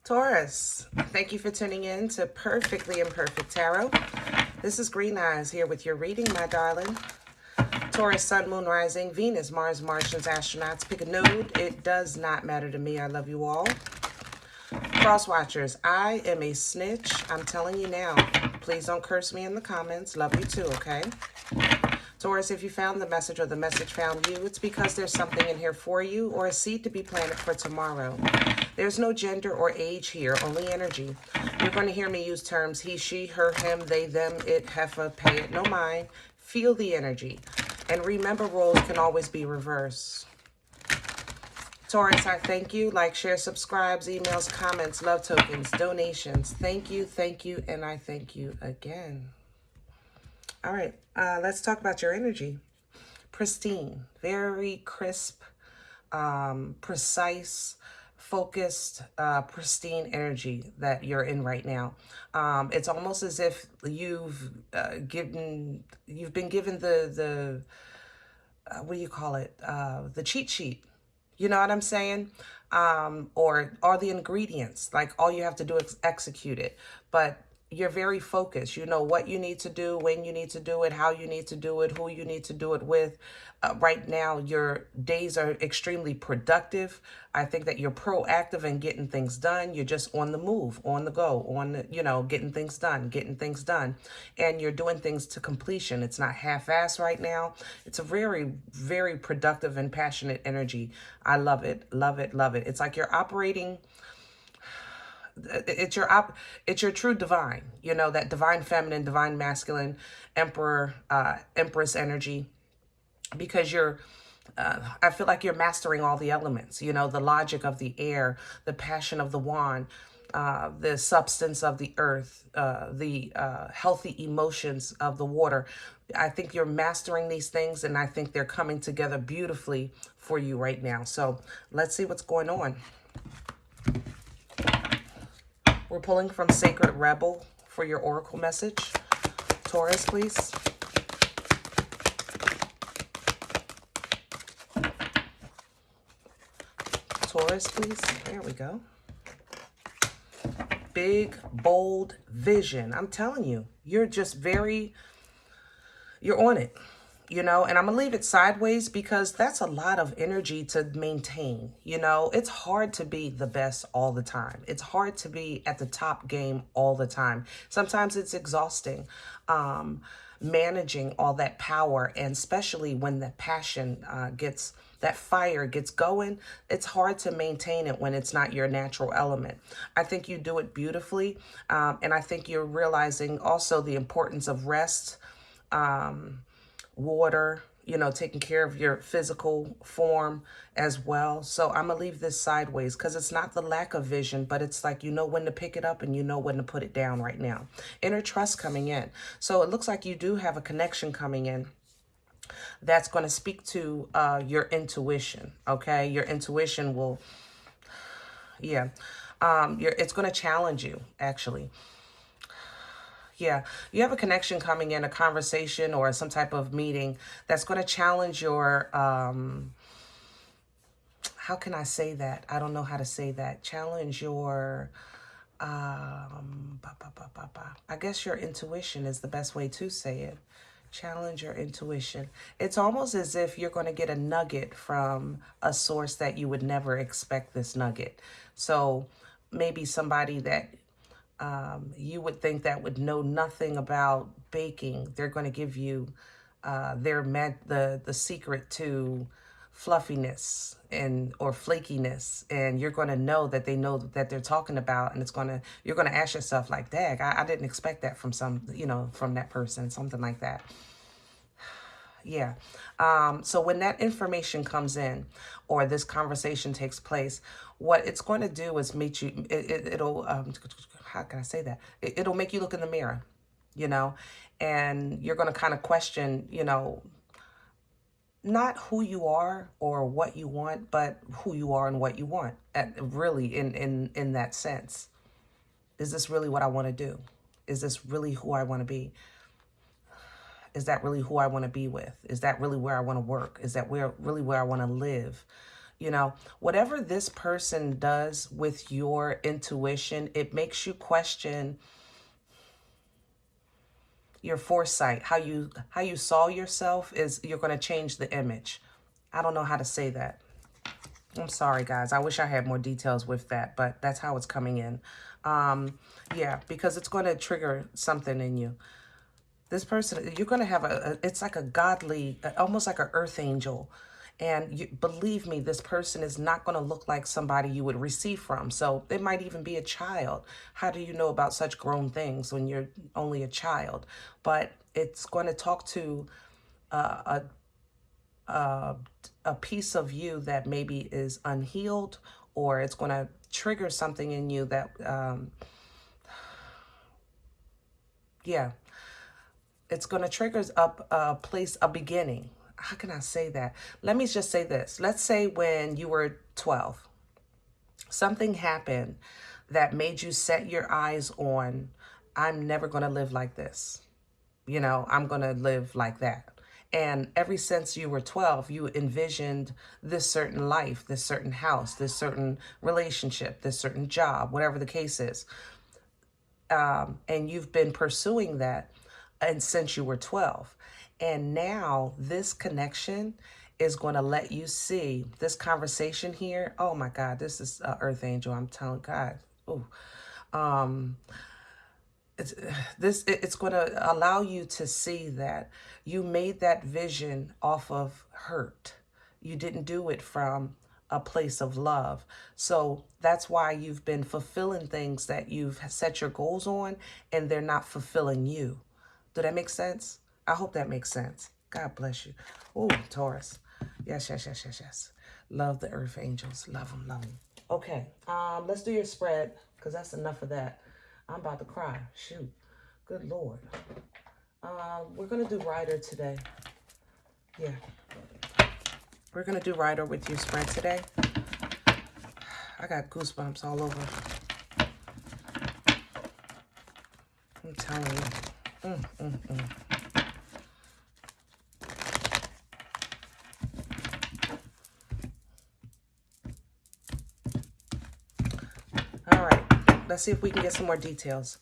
Taurus, thank you for tuning in to Perfectly Imperfect Tarot. This is Green Eyes here with your reading, my darling. Taurus, Sun, Moon, Rising, Venus, Mars, Martians, astronauts. Pick a node. It does not matter to me. I love you all. Cross watchers, I am a snitch. I'm telling you now. Please don't curse me in the comments. Love you too, okay? Taurus, if you found the message or the message found you, it's because there's something in here for you or a seed to be planted for tomorrow. There's no gender or age here, only energy. You're going to hear me use terms he, she, her, him, they, them, it, heifer, pay it, no mind. Feel the energy. And remember, roles can always be reversed. Taurus, I thank you. Like, share, subscribes, emails, comments, love tokens, donations. Thank you, and I thank you again. All right, let's talk about your energy. Pristine, very crisp, precise, focused, pristine energy that you're in right now. It's almost as if you've been given the what do you call it? The cheat sheet. You know what I'm saying? Or the ingredients. Like, all you have to do is execute it. But you're very focused. You know what you need to do, when you need to do it, how you need to do it, who you need to do it with. Right now, your days are extremely productive. I think that you're proactive in getting things done. You're just on the move, on the go, getting things done. And you're doing things to completion. It's not half-assed right now. It's a very, very productive and passionate energy. I love it, love it, love it. It's like you're operating... It's your true divine, that divine feminine, divine masculine, emperor, empress energy, because I feel like you're mastering all the elements, the logic of the air, the passion of the wand, the substance of the earth, the healthy emotions of the water. I think you're mastering these things, and I think they're coming together beautifully for you right now. So let's see what's going on. We're pulling from Sacred Rebel for your oracle message. Taurus, please. Taurus, please. There we go. Big, bold vision. I'm telling you, you're just you're on it. And I'm going to leave it sideways because that's a lot of energy to maintain. It's hard to be the best all the time. It's hard to be at the top game all the time. Sometimes it's exhausting, managing all that power. And especially when the passion that fire gets going, it's hard to maintain it when it's not your natural element. I think you do it beautifully. And I think you're realizing also the importance of rest, water, taking care of your physical form as well. So I'm going to leave this sideways because it's not the lack of vision, but it's like you know when to pick it up and you know when to put it down right now. Inner trust coming in. So it looks like you do have a connection coming in that's going to speak to your intuition, okay? Your intuition will, it's going to challenge you, actually. Yeah, you have a connection coming in, a conversation or some type of meeting that's going to challenge your, how can I say that? I don't know how to say that. Challenge your, I guess your intuition is the best way to say it. Challenge your intuition. It's almost as if you're going to get a nugget from a source that you would never expect this nugget. So maybe somebody that you would think that would know nothing about baking, they're going to give you the secret to fluffiness or flakiness, and you're going to know that they know that they're talking about, and you're going to ask yourself like, dag, I didn't expect that from from that person, something like that. Yeah. So when that information comes in or this conversation takes place, what it's going to do is meet you. It'll, how can I say that? It'll make you look in the mirror, and you're going to kind of question, not who you are or what you want, but who you are and what you want. Really in that sense. Is this really what I want to do? Is this really who I want to be? Is that really who I want to be with? Is that really where I want to work? Is that really where I want to live? You know, whatever this person does with your intuition, it makes you question your foresight. How you saw yourself is you're going to change the image. I don't know how to say that. I'm sorry, guys. I wish I had more details with that, but that's how it's coming in. Yeah, because it's going to trigger something in you. This person, you're going to have it's like a godly, almost like an earth angel. And believe me, this person is not going to look like somebody you would receive from. So it might even be a child. How do you know about such grown things when you're only a child? But it's going to talk to a piece of you that maybe is unhealed, or it's going to trigger something in you that, yeah, it's going to trigger up a beginning. How can I say that? Let me just say this. Let's say when you were 12, something happened that made you set your eyes on, I'm never going to live like this. You know, I'm going to live like that. And ever since you were 12, you envisioned this certain life, this certain house, this certain relationship, this certain job, whatever the case is. And you've been pursuing that and since you were 12. And now this connection is going to let you see this conversation here. Oh my God, this is Earth Angel. I'm telling God. Oh, it's going to allow you to see that you made that vision off of hurt. You didn't do it from a place of love. So that's why you've been fulfilling things that you've set your goals on, and they're not fulfilling you. Do that make sense? I hope that makes sense. God bless you. Oh, Taurus. Yes, yes, yes, yes, yes. Love the earth angels. Love them, love them. Okay, let's do your spread, because that's enough of that. I'm about to cry. Shoot. Good Lord. We're going to do Rider today. Yeah. We're going to do Rider with your spread today. I got goosebumps all over. I'm telling you. All right. Let's see if we can get some more details.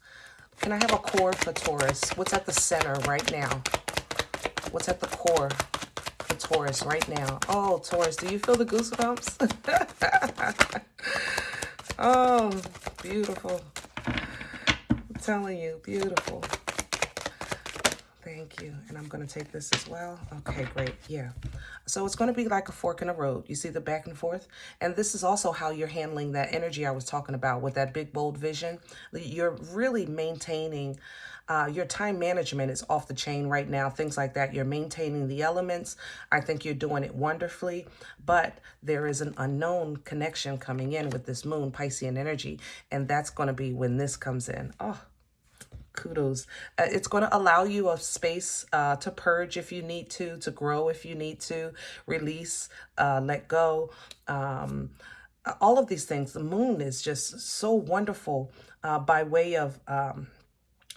Can I have a core for Taurus? What's at the center right now? What's at the core for Taurus right now? Oh, Taurus, do you feel the goosebumps? Oh, beautiful. I'm telling you, beautiful. Thank you. And I'm going to take this as well. Okay, great. Yeah. So it's going to be like a fork in the road. You see the back and forth? And this is also how you're handling that energy I was talking about with that big, bold vision. You're really maintaining your time management is off the chain right now. Things like that. You're maintaining the elements. I think you're doing it wonderfully. But there is an unknown connection coming in with this moon, Piscean energy. And that's going to be when this comes in. Oh, kudos. It's going to allow you a space to purge if you need to grow if you need to, release, let go. All of these things. The moon is just so wonderful by way of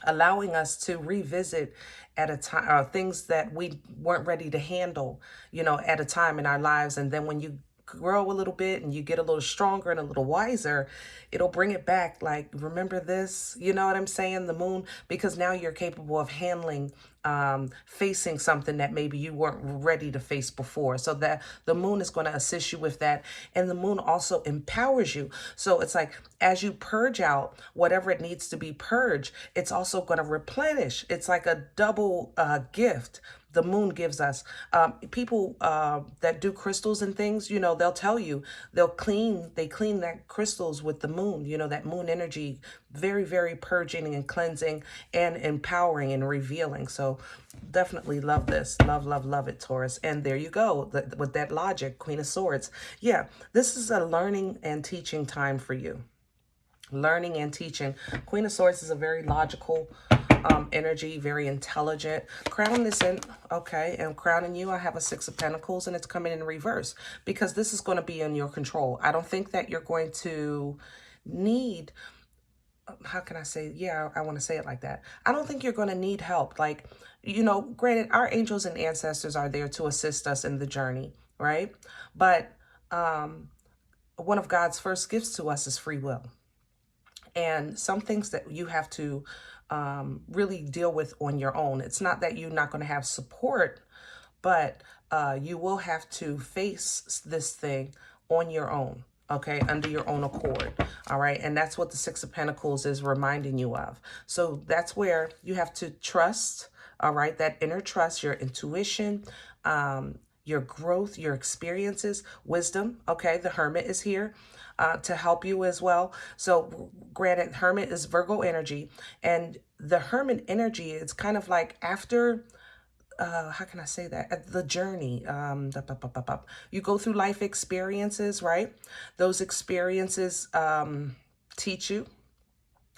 allowing us to revisit at a time things that we weren't ready to handle, you know, at a time in our lives. And then when you grow a little bit and you get a little stronger and a little wiser, it'll bring it back. Like, remember this, you know what I'm saying? The moon, because now you're capable of handling, facing something that maybe you weren't ready to face before. So that the moon is going to assist you with that. And the moon also empowers you. So it's like, as you purge out whatever it needs to be purged, it's also going to replenish. It's like a double gift the moon gives us. People that do crystals and things, you know, they'll tell you they clean that crystals with the moon, you know, that moon energy, very, very purging and cleansing and empowering and revealing. So definitely love this. Love, love, love it, Taurus. And there you go with that logic, Queen of Swords. Yeah, this is a learning and teaching time for you. Learning and teaching. Queen of Swords is a very logical energy, very intelligent. Crown this in, okay, and crowning you, I have a Six of Pentacles, and it's coming in reverse because this is going to be in your control. I don't think that you're going to need, how can I say, yeah, I want to say it like that. I don't think you're going to need help. Like, you know, granted, our angels and ancestors are there to assist us in the journey, right? But one of God's first gifts to us is free will. And some things that you have to really deal with on your own. It's not that you're not going to have support, but you will have to face this thing on your own, okay, under your own accord, all right? And that's what the Six of Pentacles is reminding you of. So that's where you have to trust, all right, that inner trust, your intuition, your growth, your experiences, wisdom, okay? The Hermit is here to help you as well. So granted, Hermit is Virgo energy, and the Hermit energy is kind of like after how can I say that? The journey. You go through life experiences, right? Those experiences teach you,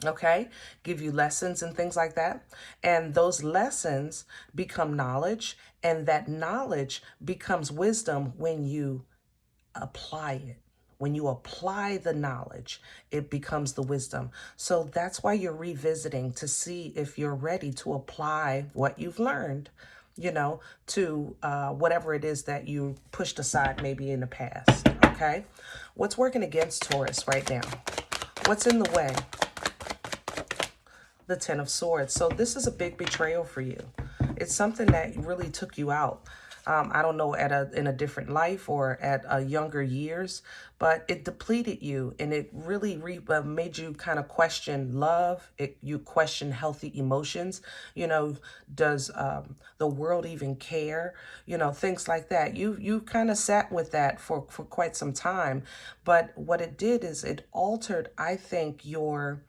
okay? Give you lessons and things like that. And those lessons become knowledge, and that knowledge becomes wisdom when you apply it. When you apply the knowledge, it becomes the wisdom. So that's why you're revisiting to see if you're ready to apply what you've learned, you know, to whatever it is that you pushed aside maybe in the past, okay? What's working against Taurus right now? What's in the way? The Ten of Swords. So this is a big betrayal for you. It's something that really took you out. I don't know, in a different life or at younger years, but it depleted you, and it really made you kind of question love. You question healthy emotions. You know, does the world even care? You know, things like that. You kind of sat with that for quite some time, but what it did is it altered, I think, your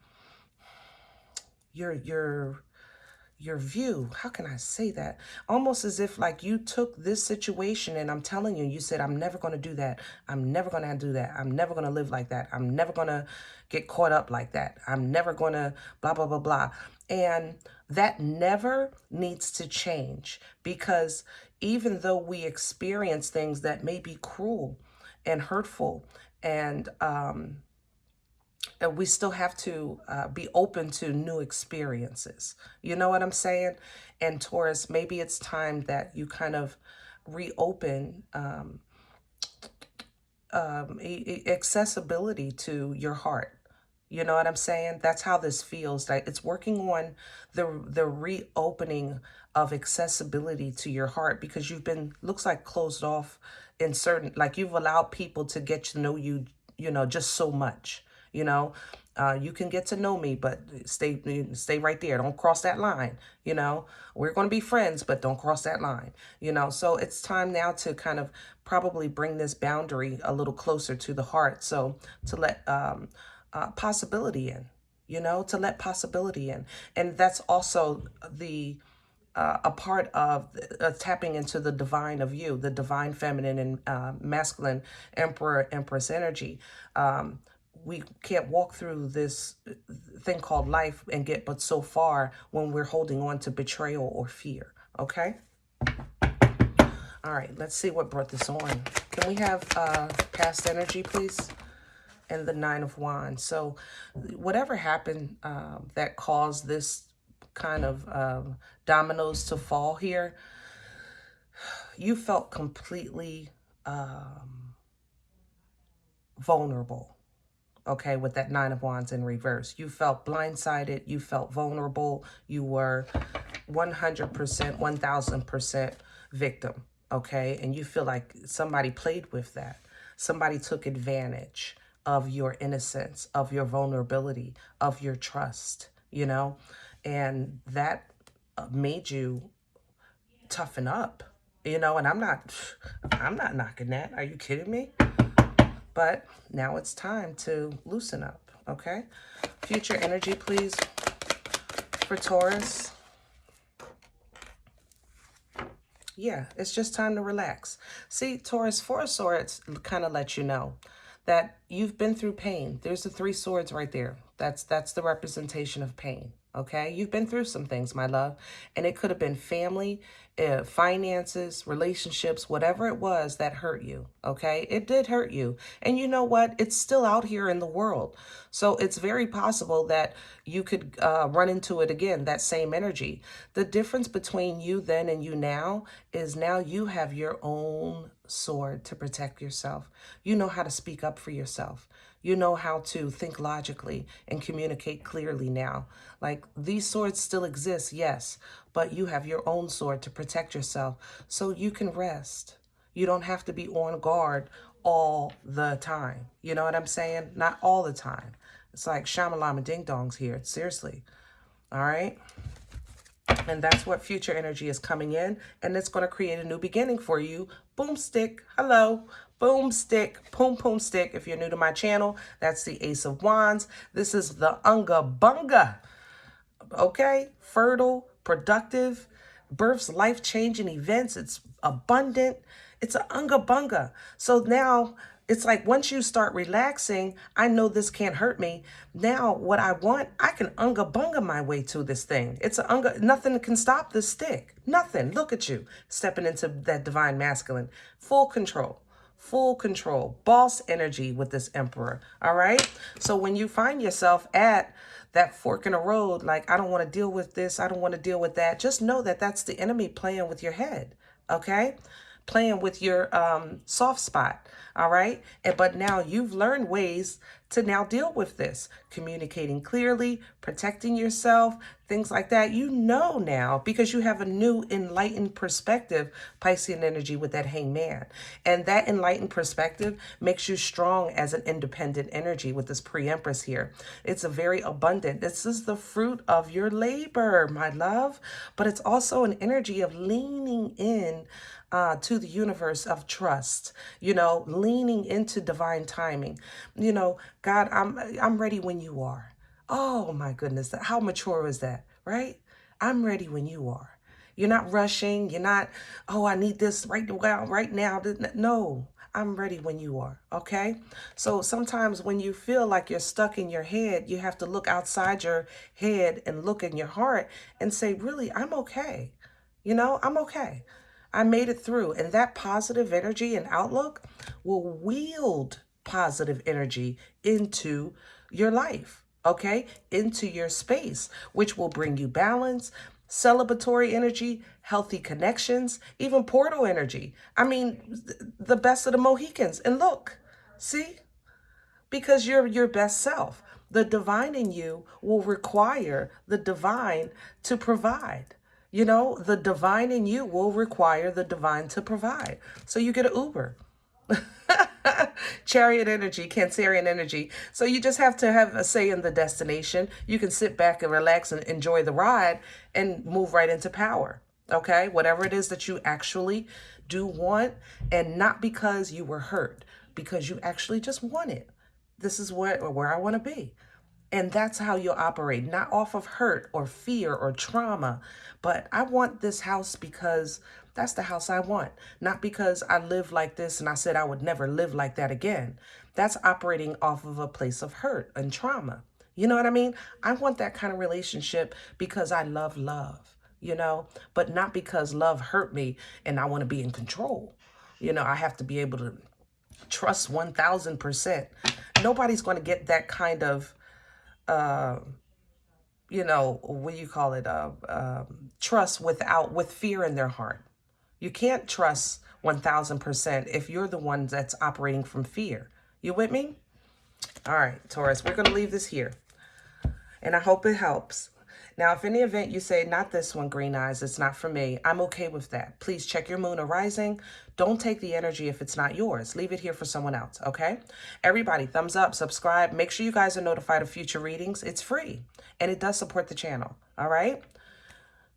view. How can I say that? Almost as if like you took this situation, and I'm telling you, you said, I'm never going to do that. I'm never going to do that. I'm never going to live like that. I'm never going to get caught up like that. I'm never going to blah, blah, blah, blah. And that never needs to change, because even though we experience things that may be cruel and hurtful, and we still have to be open to new experiences. You know what I'm saying? And Taurus, maybe it's time that you kind of reopen accessibility to your heart. You know what I'm saying? That's how this feels. Like it's working on the reopening of accessibility to your heart, because you've been, looks like, closed off in certain, like you've allowed people to get to know you, you know, just so much. You know, you can get to know me, but stay right there. Don't cross that line. You know, we're going to be friends, but don't cross that line. You know, so it's time now to kind of probably bring this boundary a little closer to the heart. So to let possibility in, you know, to let possibility in. And that's also the a part of tapping into the divine of you, the divine feminine and masculine emperor, empress energy. We can't walk through this thing called life and get but so far when we're holding on to betrayal or fear, okay? All right, let's see what brought this on. Can we have past energy, please? And the Nine of Wands. So whatever happened that caused this kind of dominoes to fall here, you felt completely vulnerable. Okay, with that Nine of Wands in reverse. You felt blindsided. You felt vulnerable. You were 100%, 1000% victim. Okay, and you feel like somebody played with that. Somebody took advantage of your innocence, of your vulnerability, of your trust, you know, and that made you toughen up, you know, and I'm not knocking that. Are you kidding me? But now it's time to loosen up, okay? Future energy, please, for Taurus. Yeah, it's just time to relax. See, Taurus, Four of Swords kind of lets you know that you've been through pain. There's the Three Swords right there. That's the representation of pain, okay? You've been through some things, my love, and it could have been family, finances, relationships, whatever it was that hurt you, okay? It did hurt you. And you know what? It's still out here in the world. So it's very possible that you could run into it again, that same energy. The difference between you then and you now is now you have your own sword to protect yourself. You know how to speak up for yourself. You know how to think logically and communicate clearly now. Like, these swords still exist, yes, but you have your own sword to protect yourself so you can rest. You don't have to be on guard all the time. You know what I'm saying? Not all the time. It's like shamalama ding dongs here. Seriously. All right? And that's what future energy is coming in. And it's going to create a new beginning for you. Boomstick. Hello. Boomstick. Poom poom stick. If you're new to my channel, that's the Ace of Wands. This is the Unga Bunga. Okay? Fertile, productive, births life-changing events. It's abundant. It's a Unga Bunga. So now it's like, once you start relaxing, I know this can't hurt me. Now what I want, I can Unga Bunga my way to this thing. It's a Unga, nothing can stop this stick. Nothing. Look at you stepping into that divine masculine. Full control. Full control. Boss energy with this Emperor. All right? So when you find yourself at that fork in the road, like, I don't want to deal with this, I don't want to deal with that, just know that that's the enemy playing with your head. Okay? Playing with your soft spot. All right? But now you've learned ways to now deal with this. Communicating clearly, protecting yourself, things like that. You know now, because you have a new enlightened perspective, Piscean energy with that Hangman. And that enlightened perspective makes you strong as an independent energy with this pre-empress here. It's a very abundant. This is the fruit of your labor, my love. But it's also an energy of leaning in to the universe of trust, you know, leaning into divine timing. You know, God, I'm ready when you are. Oh my goodness, how mature is that, right? I'm ready when you are. You're not rushing. You're not, oh, I need this right now. No, I'm ready when you are, okay? So sometimes when you feel like you're stuck in your head, you have to look outside your head and look in your heart and say, really, I'm okay. You know, I'm okay. I made it through. And that positive energy and outlook will wield positive energy into your life, okay? Into your space, which will bring you balance, celebratory energy, healthy connections, even portal energy. I mean, the best of the Mohicans. And look, see? Because you're your best self. The divine in you will require the divine to provide. You know, the divine in you will require the divine to provide. So you get an Uber. Chariot energy, Cancerian energy. So you just have to have a say in the destination. You can sit back and relax and enjoy the ride and move right into power. Okay? Whatever it is that you actually do want, and not because you were hurt, because you actually just want it. This is where I want to be. And that's how you'll operate, not off of hurt or fear or trauma. But I want this house because that's the house I want, not because I live like this and I said I would never live like that again. That's operating off of a place of hurt and trauma. You know what I mean? I want that kind of relationship because I love love, you know, but not because love hurt me and I want to be in control. You know, I have to be able to trust 1000%. Nobody's going to get that kind of you know, what do you call it? Trust with fear in their heart. You can't trust 1000% if you're the one that's operating from fear. You with me? All right, Taurus, we're going to leave this here. And I hope it helps. Now, if in the event you say, not this one, Green Eyes, it's not for me, I'm okay with that. Please check your moon or rising. Don't take the energy if it's not yours. Leave it here for someone else, okay? Everybody, thumbs up, subscribe. Make sure you guys are notified of future readings. It's free, and it does support the channel, all right?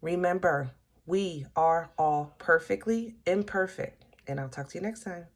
Remember, we are all perfectly imperfect, and I'll talk to you next time.